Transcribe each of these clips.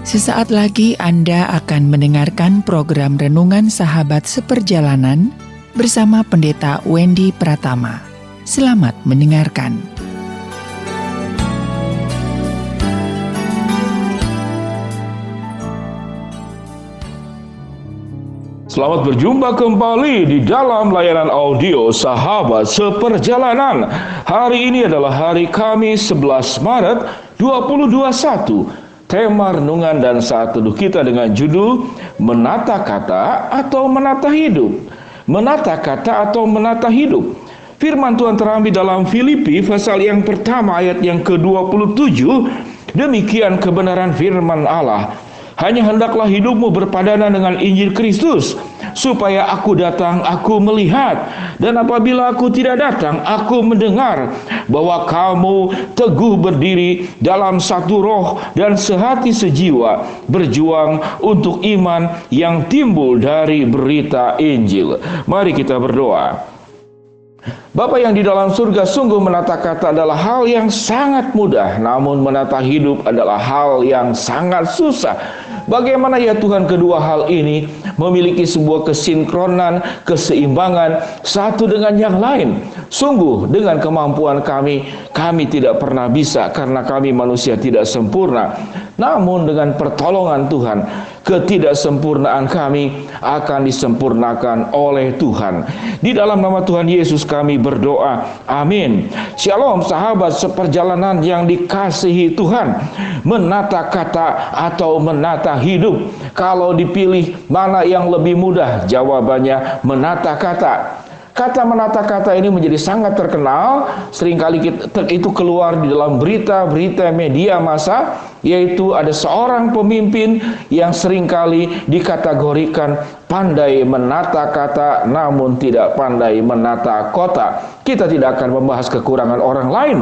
Sesaat lagi Anda akan mendengarkan program Renungan Sahabat Seperjalanan bersama Pendeta Wendy Pratama. Selamat mendengarkan. Selamat berjumpa kembali di dalam layanan audio Sahabat Seperjalanan. Hari ini adalah hari Kamis 11 Maret 2021. Tema renungan dan saat teduh kita dengan judul Menata Kata atau Menata Hidup. Menata kata atau menata hidup. Firman Tuhan terambil dalam Filipi pasal yang pertama ayat yang ke-27. Demikian kebenaran firman Allah. Hanya hendaklah hidupmu berpadanan dengan Injil Kristus, supaya aku datang, aku melihat, dan apabila aku tidak datang, aku mendengar, bahwa kamu teguh berdiri dalam satu roh dan sehati sejiwa, berjuang untuk iman yang timbul dari berita Injil. Mari kita berdoa. Bapa yang di dalam surga, sungguh menata kata adalah hal yang sangat mudah, namun menata hidup adalah hal yang sangat susah. Bagaimana ya Tuhan kedua hal ini memiliki sebuah kesinkronan, keseimbangan satu dengan yang lain. Sungguh dengan kemampuan kami tidak pernah bisa karena kami manusia tidak sempurna. Namun dengan pertolongan Tuhan, ketidaksempurnaan kami akan disempurnakan oleh Tuhan. Di dalam nama Tuhan Yesus kami berdoa. Amin. Shalom sahabat seperjalanan yang dikasihi Tuhan. Menata kata atau menata hidup. Kalau dipilih mana yang lebih mudah? Jawabannya menata kata. Kata menata kata ini menjadi sangat terkenal, seringkali itu keluar di dalam berita-berita media massa, yaitu ada seorang pemimpin yang seringkali dikategorikan pandai menata kata namun tidak pandai menata kota. Kita tidak akan membahas kekurangan orang lain,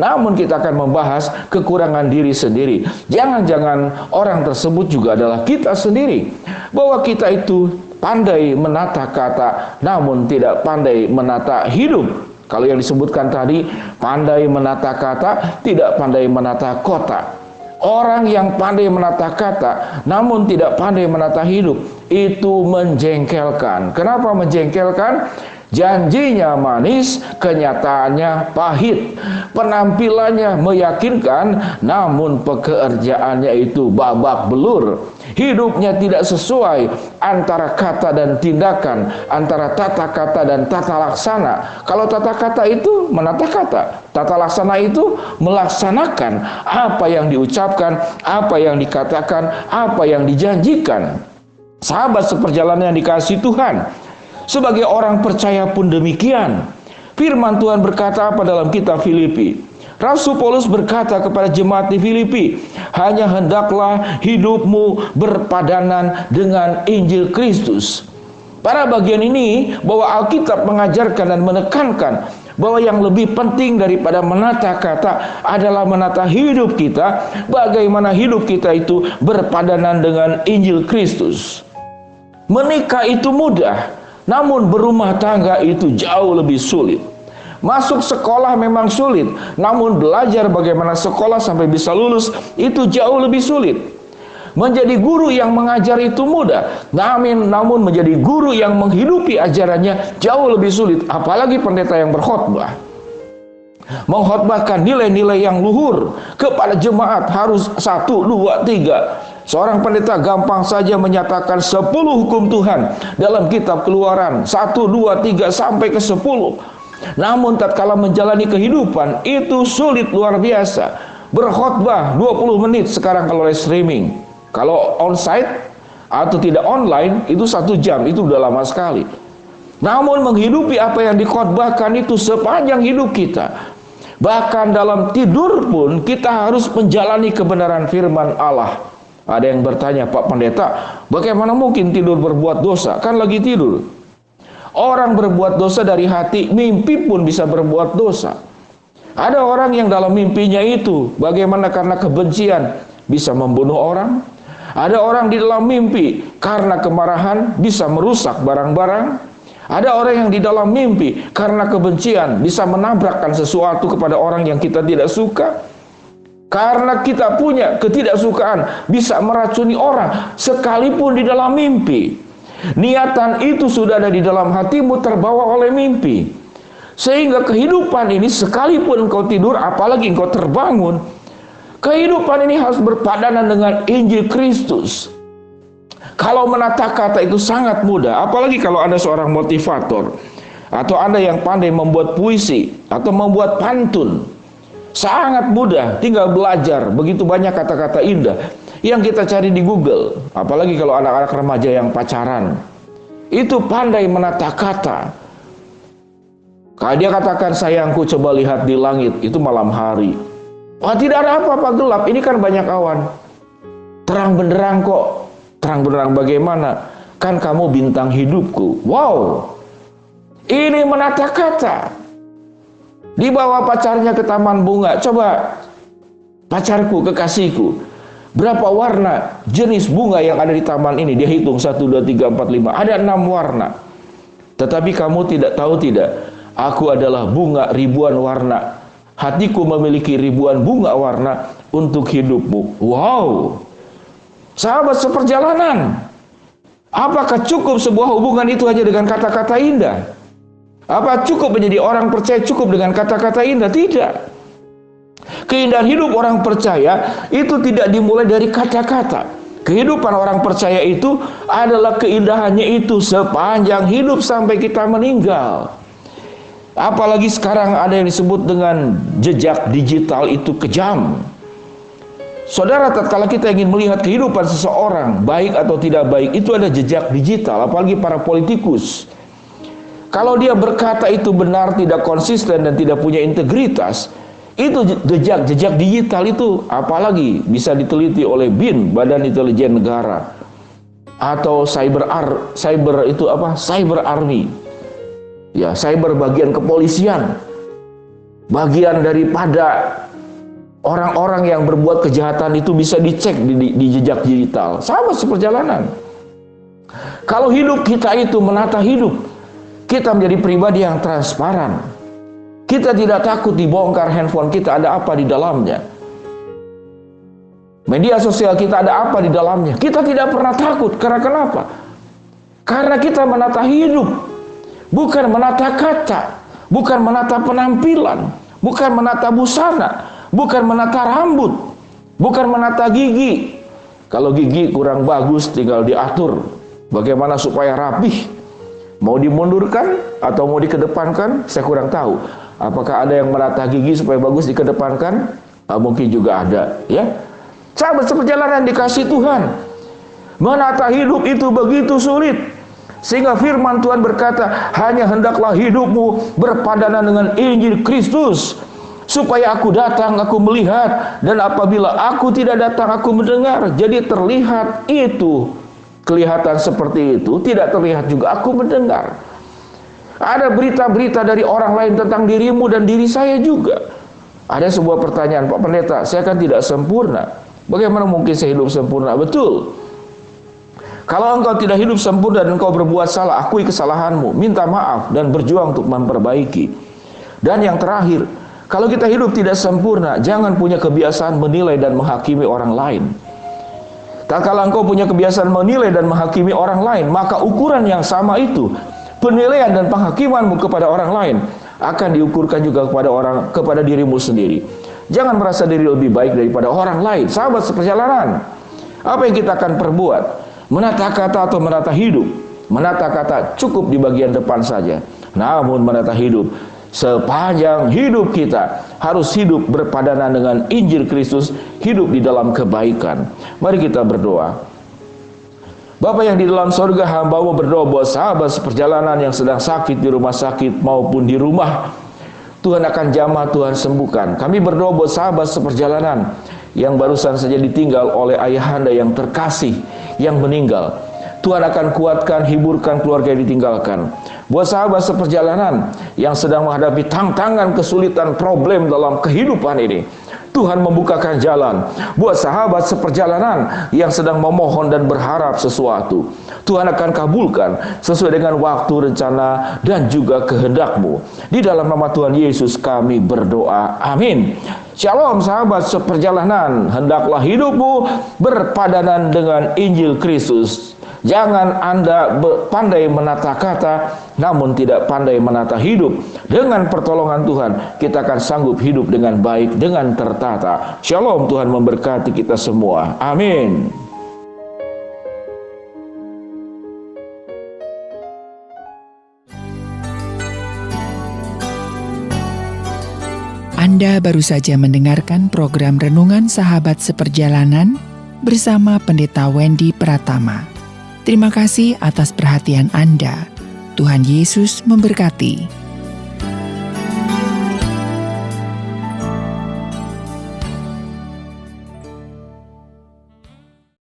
namun kita akan membahas kekurangan diri sendiri. Jangan-jangan orang tersebut juga adalah kita sendiri, bahwa kita itu pandai menata kata, namun tidak pandai menata hidup. Kalau yang disebutkan tadi, pandai menata kata, tidak pandai menata kota. Orang yang pandai menata kata, namun tidak pandai menata hidup, itu menjengkelkan. Kenapa menjengkelkan? Janjinya manis, kenyataannya pahit. Penampilannya meyakinkan, namun pekerjaannya itu babak belur. Hidupnya tidak sesuai antara kata dan tindakan, antara tata kata dan tata laksana. Kalau tata kata itu menata kata, tata laksana itu melaksanakan apa yang diucapkan, apa yang dikatakan, apa yang dijanjikan. Sahabat seperjalanan yang dikasihi Tuhan, sebagai orang percaya pun demikian. Firman Tuhan berkata apa dalam kitab Filipi? Rasul Paulus berkata kepada jemaat di Filipi, hanya hendaklah hidupmu berpadanan dengan Injil Kristus. Pada bagian ini bahwa Alkitab mengajarkan dan menekankan bahwa yang lebih penting daripada menata kata adalah menata hidup kita, bagaimana hidup kita itu berpadanan dengan Injil Kristus. Menikah itu mudah, namun berumah tangga itu jauh lebih sulit. Masuk sekolah memang sulit, namun belajar bagaimana sekolah sampai bisa lulus itu jauh lebih sulit. Menjadi guru yang mengajar itu mudah, namun menjadi guru yang menghidupi ajarannya jauh lebih sulit. Apalagi pendeta yang berkhotbah, mengkhotbahkan nilai-nilai yang luhur kepada jemaat harus 1, 2, 3. Seorang pendeta gampang saja menyatakan 10 hukum Tuhan dalam kitab Keluaran 1, 2, 3 sampai ke 10. Namun tatkala menjalani kehidupan itu sulit luar biasa. Berkhotbah 20 menit sekarang kalau streaming. Kalau onsite atau tidak online itu 1 jam, itu udah lama sekali. Namun menghidupi apa yang dikhotbahkan itu sepanjang hidup kita. Bahkan dalam tidur pun kita harus menjalani kebenaran firman Allah. Ada yang bertanya, Pak Pendeta, bagaimana mungkin tidur berbuat dosa? Kan lagi tidur. Orang berbuat dosa dari hati, mimpi pun bisa berbuat dosa. Ada orang yang dalam mimpinya itu, bagaimana karena kebencian bisa membunuh orang. Ada orang di dalam mimpi karena kemarahan bisa merusak barang-barang. Ada orang yang di dalam mimpi karena kebencian bisa menabrakkan sesuatu kepada orang yang kita tidak suka. Karena kita punya ketidaksukaan bisa meracuni orang sekalipun di dalam mimpi. Niatan itu sudah ada di dalam hatimu, terbawa oleh mimpi. Sehingga kehidupan ini sekalipun engkau tidur, apalagi engkau terbangun, kehidupan ini harus berpadanan dengan Injil Kristus. Kalau menata kata itu sangat mudah, apalagi kalau Anda seorang motivator, atau Anda yang pandai membuat puisi, atau membuat pantun. Sangat mudah, tinggal belajar. Begitu banyak kata-kata indah yang kita cari di Google. Apalagi kalau anak-anak remaja yang pacaran, itu pandai menata kata. Kalau dia katakan, sayangku coba lihat di langit, itu malam hari. Wah, tidak ada apa-apa gelap, ini kan banyak awan. Terang benderang kok. Terang benderang bagaimana? Kan kamu bintang hidupku. Wow, ini menata kata. Dibawa pacarnya ke taman bunga. Coba, pacarku, kekasihku, berapa warna jenis bunga yang ada di taman ini? Dia hitung 1, 2, 3, 4, 5. Ada 6 warna. Tetapi kamu tidak tahu tidak, aku adalah bunga ribuan warna. Hatiku memiliki ribuan bunga warna untuk hidupmu. Wow. Sahabat seperjalanan, apakah cukup sebuah hubungan itu hanya dengan kata-kata indah? Apa cukup menjadi orang percaya cukup dengan kata-kata indah? Tidak. Keindahan hidup orang percaya itu tidak dimulai dari kata-kata. Kehidupan orang percaya itu adalah keindahannya itu sepanjang hidup sampai kita meninggal. Apalagi sekarang ada yang disebut dengan jejak digital, itu kejam. Saudara, tatkala kita ingin melihat kehidupan seseorang baik atau tidak baik, itu ada jejak digital, apalagi para politikus. Kalau dia berkata itu benar, tidak konsisten dan tidak punya integritas, itu jejak digital itu apalagi bisa diteliti oleh BIN, Badan Intelijen Negara, atau cyber army. Ya, cyber bagian kepolisian, bagian daripada orang-orang yang berbuat kejahatan itu bisa dicek di jejak digital. Sahabat seperjalanan, kalau hidup kita itu menata hidup, kita menjadi pribadi yang transparan. Kita tidak takut dibongkar handphone kita ada apa di dalamnya. Media sosial kita ada apa di dalamnya. Kita tidak pernah takut. Karena kenapa? Karena kita menata hidup, bukan menata kata, bukan menata penampilan, bukan menata busana, bukan menata rambut, bukan menata gigi. Kalau gigi kurang bagus, tinggal diatur bagaimana supaya rapih. Mau dimundurkan atau mau dikedepankan, saya kurang tahu. Apakah ada yang menata gigi supaya bagus dikedepankan? Mungkin juga ada, ya. Sahabat seperjalanan dikasih Tuhan, menata hidup itu begitu sulit. Sehingga firman Tuhan berkata, hanya hendaklah hidupmu berpadanan dengan Injil Kristus, supaya aku datang, aku melihat, dan apabila aku tidak datang, aku mendengar. Jadi terlihat itu, kelihatan seperti itu, tidak terlihat juga aku mendengar. Ada berita-berita dari orang lain tentang dirimu dan diri saya juga. Ada sebuah pertanyaan, Pak Pendeta, saya kan tidak sempurna. Bagaimana mungkin saya hidup sempurna? Betul. Kalau engkau tidak hidup sempurna dan engkau berbuat salah, akui kesalahanmu, minta maaf dan berjuang untuk memperbaiki. Dan yang terakhir, kalau kita hidup tidak sempurna, jangan punya kebiasaan menilai dan menghakimi orang lain. Kalau engkau punya kebiasaan menilai dan menghakimi orang lain, maka ukuran yang sama itu, penilaian dan penghakimanmu kepada orang lain, akan diukurkan juga kepada dirimu sendiri. Jangan merasa diri lebih baik daripada orang lain. Sahabat seperjalanan, apa yang kita akan perbuat? Menata kata atau menata hidup? Menata kata cukup di bagian depan saja. Namun menata hidup, sepanjang hidup kita harus hidup berpadanan dengan Injil Kristus, hidup di dalam kebaikan. Mari kita berdoa. Bapa yang di dalam sorga, hamba-Mu berdoa buat sahabat seperjalanan yang sedang sakit di rumah sakit maupun di rumah. Tuhan akan jamah, Tuhan sembuhkan. Kami berdoa buat sahabat seperjalanan yang barusan saja ditinggal oleh ayahanda yang terkasih yang meninggal. Tuhan akan kuatkan, hiburkan keluarga yang ditinggalkan. Buat sahabat seperjalanan yang sedang menghadapi tantangan, kesulitan, problem dalam kehidupan ini, Tuhan membukakan jalan. Buat sahabat seperjalanan yang sedang memohon dan berharap sesuatu, Tuhan akan kabulkan sesuai dengan waktu, rencana, dan juga kehendak-Mu. Di dalam nama Tuhan Yesus kami berdoa. Amin. Shalom sahabat seperjalanan, hendaklah hidupmu berpadanan dengan Injil Kristus. Jangan Anda pandai menata kata, namun tidak pandai menata hidup. Dengan pertolongan Tuhan, kita akan sanggup hidup dengan baik, dengan tertata. Shalom, Tuhan memberkati kita semua. Amin. Anda baru saja mendengarkan program Renungan Sahabat Seperjalanan bersama Pendeta Wendy Pratama. Terima kasih atas perhatian Anda. Tuhan Yesus memberkati.